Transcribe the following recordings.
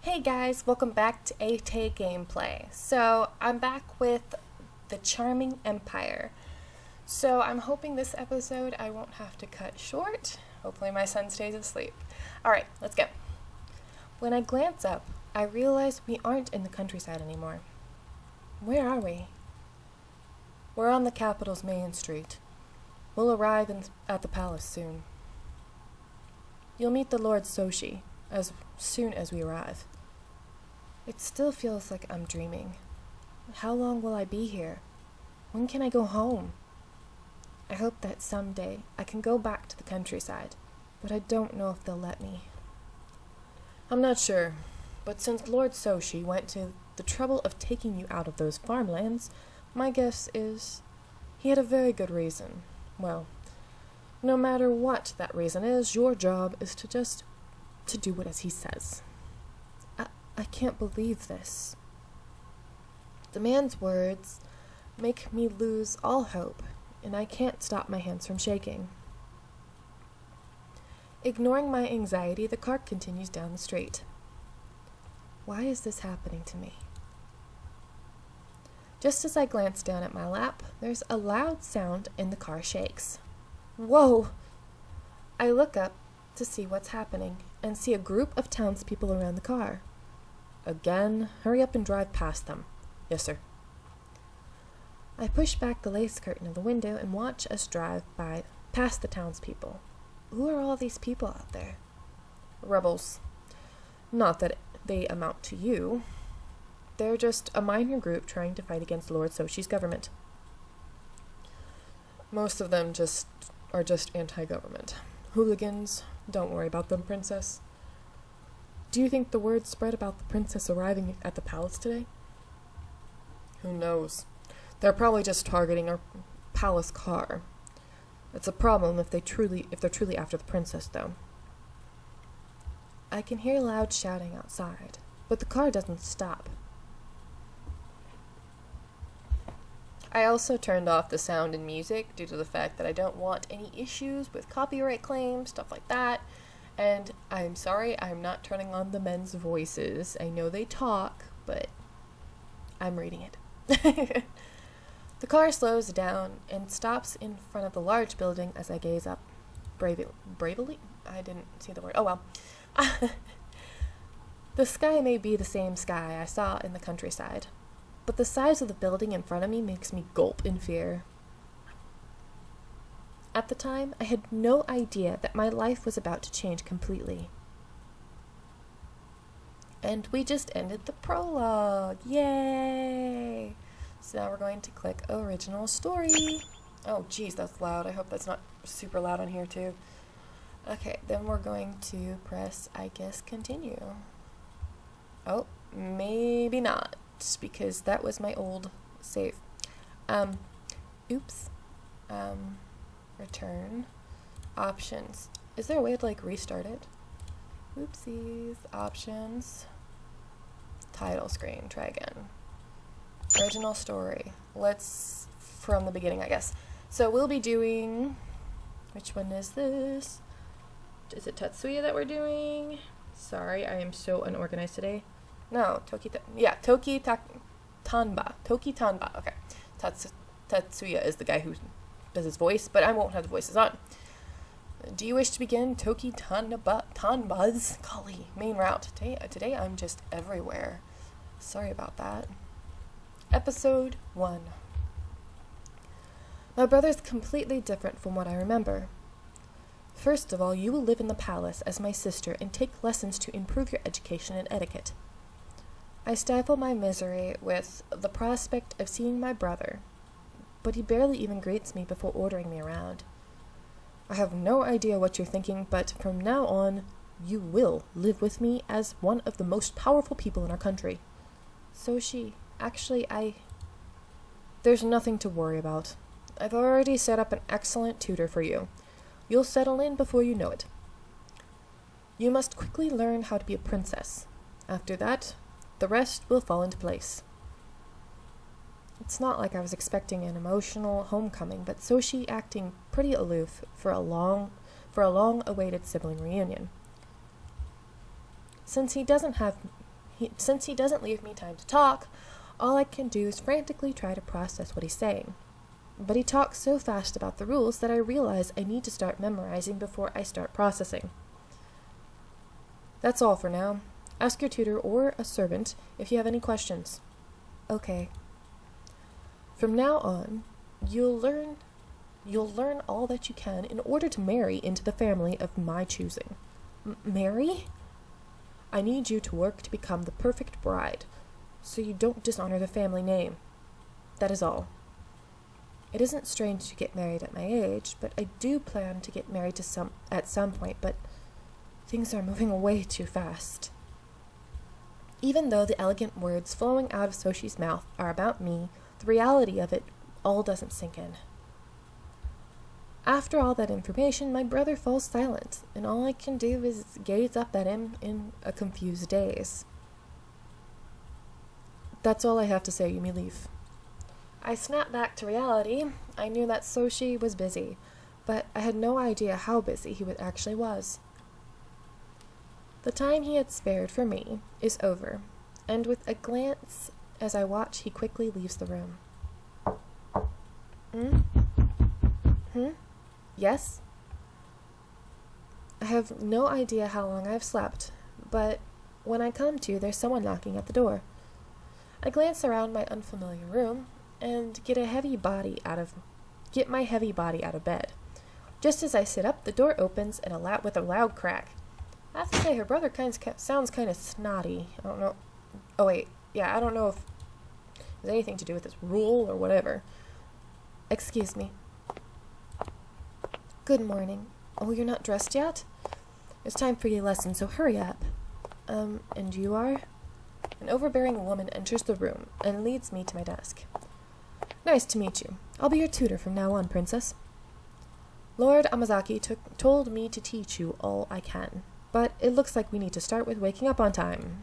Hey guys, welcome back to AT Gameplay. So, I'm back with the Charming Empire. So, I'm hoping this episode I won't have to cut short. Hopefully my son stays asleep. Alright, let's go. When I glance up, I realize we aren't in the countryside anymore. Where are we? We're on the capital's main street. We'll arrive at the palace soon. You'll meet the Lord Soshi as soon as we arrive. It still feels like I'm dreaming. How long will I be here? When can I go home? I hope that someday I can go back to the countryside, but I don't know if they'll let me. I'm not sure, but since Lord Soshi went to the trouble of taking you out of those farmlands, my guess is he had a very good reason. Well, no matter what that reason is, your job is to do what as he says. I can't believe this. The man's words make me lose all hope, and I can't stop my hands from shaking. Ignoring my anxiety, the car continues down the street. Why is this happening to me? Just as I glance down at my lap, there's a loud sound and the car shakes. Whoa! I look up to see what's happening and see a group of townspeople around the car. Again, hurry up and drive past them. Yes, sir. I push back the lace curtain of the window and watch us drive by past the townspeople. Who are all these people out there? Rebels. Not that they amount to you. They're just a minor group trying to fight against Lord Soshi's government. Most of them are just anti-government. Hooligans. Don't worry about them, princess. Do you think the word spread about the princess arriving at the palace today? Who knows? They're probably just targeting our palace car. It's a problem if they're truly after the princess, though. I can hear loud shouting outside, but the car doesn't stop. I also turned off the sound and music due to the fact that I don't want any issues with copyright claims, stuff like that. And I'm sorry, I'm not turning on the men's voices. I know they talk, but I'm reading it. The car slows down and stops in front of the large building as I gaze up. Bravely? I didn't see the word. Oh well. The sky may be the same sky I saw in the countryside, but the size of the building in front of me makes me gulp in fear. At the time, I had no idea that my life was about to change completely. And we just ended the prologue. Yay! So now we're going to click Original Story. Oh, geez, that's loud. I hope that's not super loud on here, too. Okay, then we're going to press, I guess, Continue. Oh, maybe not, because that was my old save. Oops. Return. Options. Is there a way to, restart it? Oopsies. Options. Title screen. Try again. Original story. Let's, from the beginning, I guess. So we'll be doing, which one is this? Is it Tatsuya that we're doing? Sorry, I am so unorganized today. No, TANBA. Toki Tanba. Okay. Tatsuya is the guy who does his voice, but I won't have the voices on. Do you wish to begin Toki Tanba's golly main route? Today I'm just everywhere. Sorry about that. Episode 1. My brother's completely different from what I remember. First of all, you will live in the palace as my sister and take lessons to improve your education and etiquette. I stifle my misery with the prospect of seeing my brother, but he barely even greets me before ordering me around. I have no idea what you're thinking, but from now on, you will live with me as one of the most powerful people in our country. There's nothing to worry about. I've already set up an excellent tutor for you. You'll settle in before you know it. You must quickly learn how to be a princess. After that, the rest will fall into place. It's not like I was expecting an emotional homecoming, but Soshi acting pretty aloof for a long-awaited sibling reunion. Since he doesn't have since he doesn't leave me time to talk, all I can do is frantically try to process what he's saying. But he talks so fast about the rules that I realize I need to start memorizing before I start processing. That's all for now. Ask your tutor or a servant if you have any questions. Okay. From now on, you'll learn all that you can in order to marry into the family of my choosing. Marry? I need you to work to become the perfect bride, so you don't dishonor the family name. That is all. It isn't strange to get married at my age, but I do plan to get married at some point, but things are moving way too fast. Even though the elegant words flowing out of Soshi's mouth are about me, the reality of it all doesn't sink in. After all that information, my brother falls silent, and all I can do is gaze up at him in a confused daze. That's all I have to say. You may leave. I snapped back to reality. I knew that Soshi was busy, but I had no idea how busy he actually was. The time he had spared for me is over, and with a glance as I watch, he quickly leaves the room. Yes? I have no idea how long I've slept, but when I come to, there's someone knocking at the door. I glance around my unfamiliar room and get my heavy body out of bed. Just as I sit up, the door opens with a loud crack. I have to say, her brother sounds kind of snotty. I don't know. Oh wait, yeah, I don't know if there's anything to do with this rule or whatever. Excuse me. Good morning. Oh, you're not dressed yet? It's time for your lesson, so hurry up. And you are? An overbearing woman enters the room and leads me to my desk. Nice to meet you. I'll be your tutor from now on, princess. Lord Amazaki told me to teach you all I can, but it looks like we need to start with waking up on time.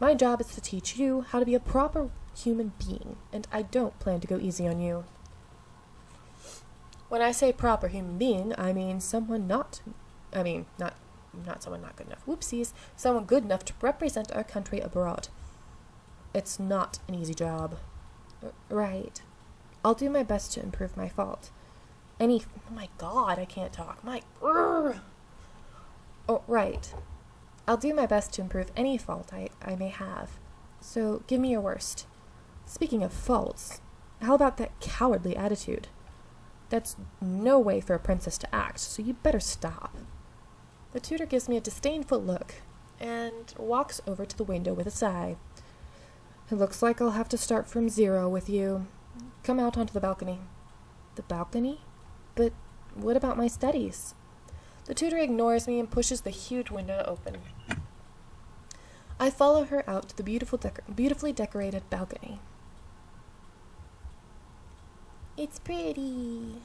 My job is to teach you how to be a proper human being, and I don't plan to go easy on you. When I say proper human being, I mean not someone not good enough. Whoopsies. Someone good enough to represent our country abroad. It's not an easy job. Right. I'll do my best to improve my fault. Oh my god, I can't talk. Oh, right. I'll do my best to improve any fault I may have. So, give me your worst. Speaking of faults, how about that cowardly attitude? That's no way for a princess to act, so you better stop. The tutor gives me a disdainful look and walks over to the window with a sigh. It looks like I'll have to start from zero with you. Come out onto the balcony. The balcony? But what about my studies? The tutor ignores me and pushes the huge window open. I follow her out to the beautifully decorated balcony. It's pretty.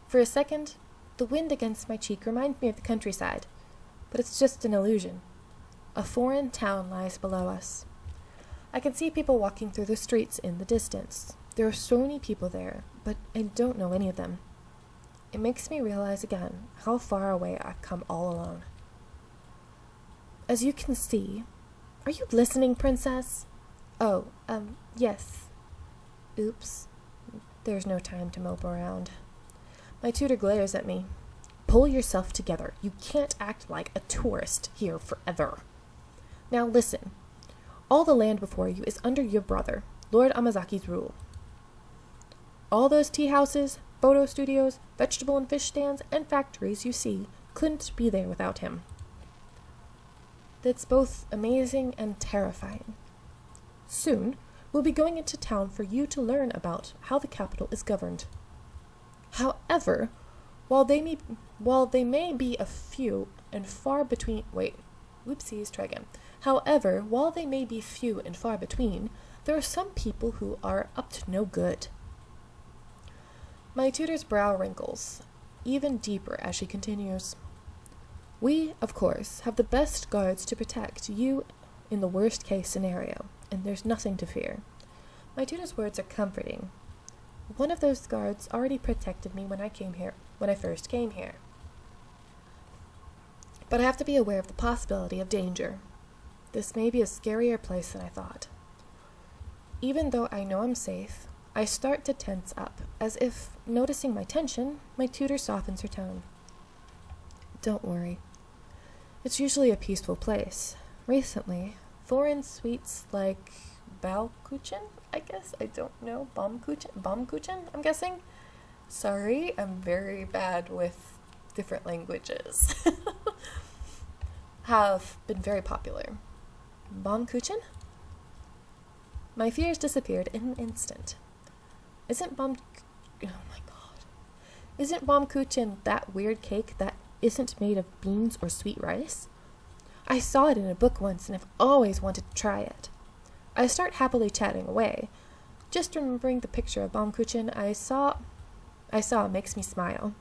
For a second, the wind against my cheek reminds me of the countryside, but it's just an illusion. A foreign town lies below us. I can see people walking through the streets in the distance. There are so many people there, but I don't know any of them. It makes me realize again how far away I've come all alone. As you can see, are you listening, princess? Oh, yes. Oops. There's no time to mope around. My tutor glares at me. Pull yourself together. You can't act like a tourist here forever. Now listen. All the land before you is under your brother, Lord Amazaki's rule. All those tea houses, photo studios, vegetable and fish stands, and factories you see couldn't be there without him. That's both amazing and terrifying. Soon, we'll be going into town for you to learn about how the capital is governed. However, while they may be a few and far between... However, while they may be few and far between, there are some people who are up to no good. My tutor's brow wrinkles even deeper as she continues. We, of course, have the best guards to protect you in the worst case scenario, and there's nothing to fear. My tutor's words are comforting. One of those guards already protected me when I first came here. But I have to be aware of the possibility of danger. This may be a scarier place than I thought. Even though I know I'm safe, I start to tense up, as if, noticing my tension, my tutor softens her tone. Don't worry. It's usually a peaceful place. Recently, foreign sweets like Baumkuchen, I guess? I don't know. Baumkuchen, I'm guessing? Sorry, I'm very bad with different languages. Have been very popular. Baumkuchen? My fears disappeared in an instant. Isn't Baumkuchen that weird cake that isn't made of beans or sweet rice? I saw it in a book once and have always wanted to try it. I start happily chatting away. Just remembering the picture of Baumkuchen I saw makes me smile.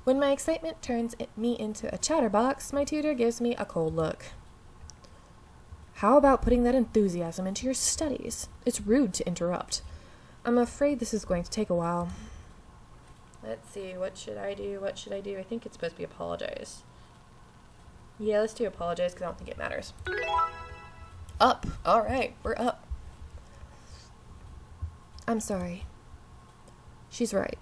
When my excitement turns me into a chatterbox, my tutor gives me a cold look. How about putting that enthusiasm into your studies? It's rude to interrupt. I'm afraid this is going to take a while. Let's see, what should I do? I think it's supposed to be apologize. Yeah, let's do apologize because I don't think it matters. Up. Alright, we're up. I'm sorry. She's right.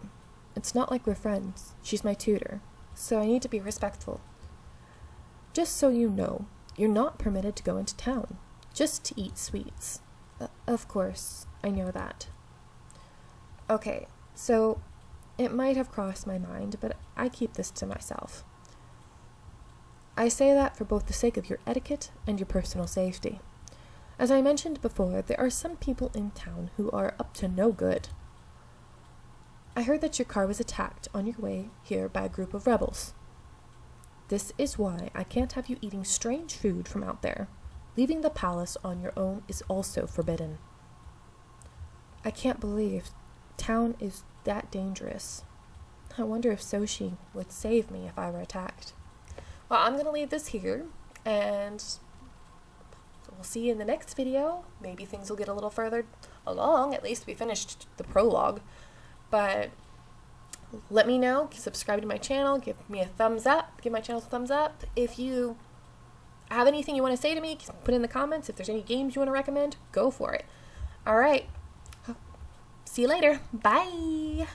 It's not like we're friends. She's my tutor, so I need to be respectful. Just so you know, you're not permitted to go into town, just to eat sweets. Of course, I know that. Okay, so it might have crossed my mind, but I keep this to myself. I say that for both the sake of your etiquette and your personal safety. As I mentioned before, there are some people in town who are up to no good. I heard that your car was attacked on your way here by a group of rebels. This is why I can't have you eating strange food from out there. Leaving the palace on your own is also forbidden. I can't believe town is that dangerous. I wonder if Soshi would save me if I were attacked. Well, I'm going to leave this here, and we'll see you in the next video. Maybe things will get a little further along. At least we finished the prologue. But let me know. Subscribe to my channel. Give me a thumbs up. Give my channel a thumbs up. If you have anything you want to say to me, put it in the comments. If there's any games you want to recommend, go for it. All right. See you later. Bye.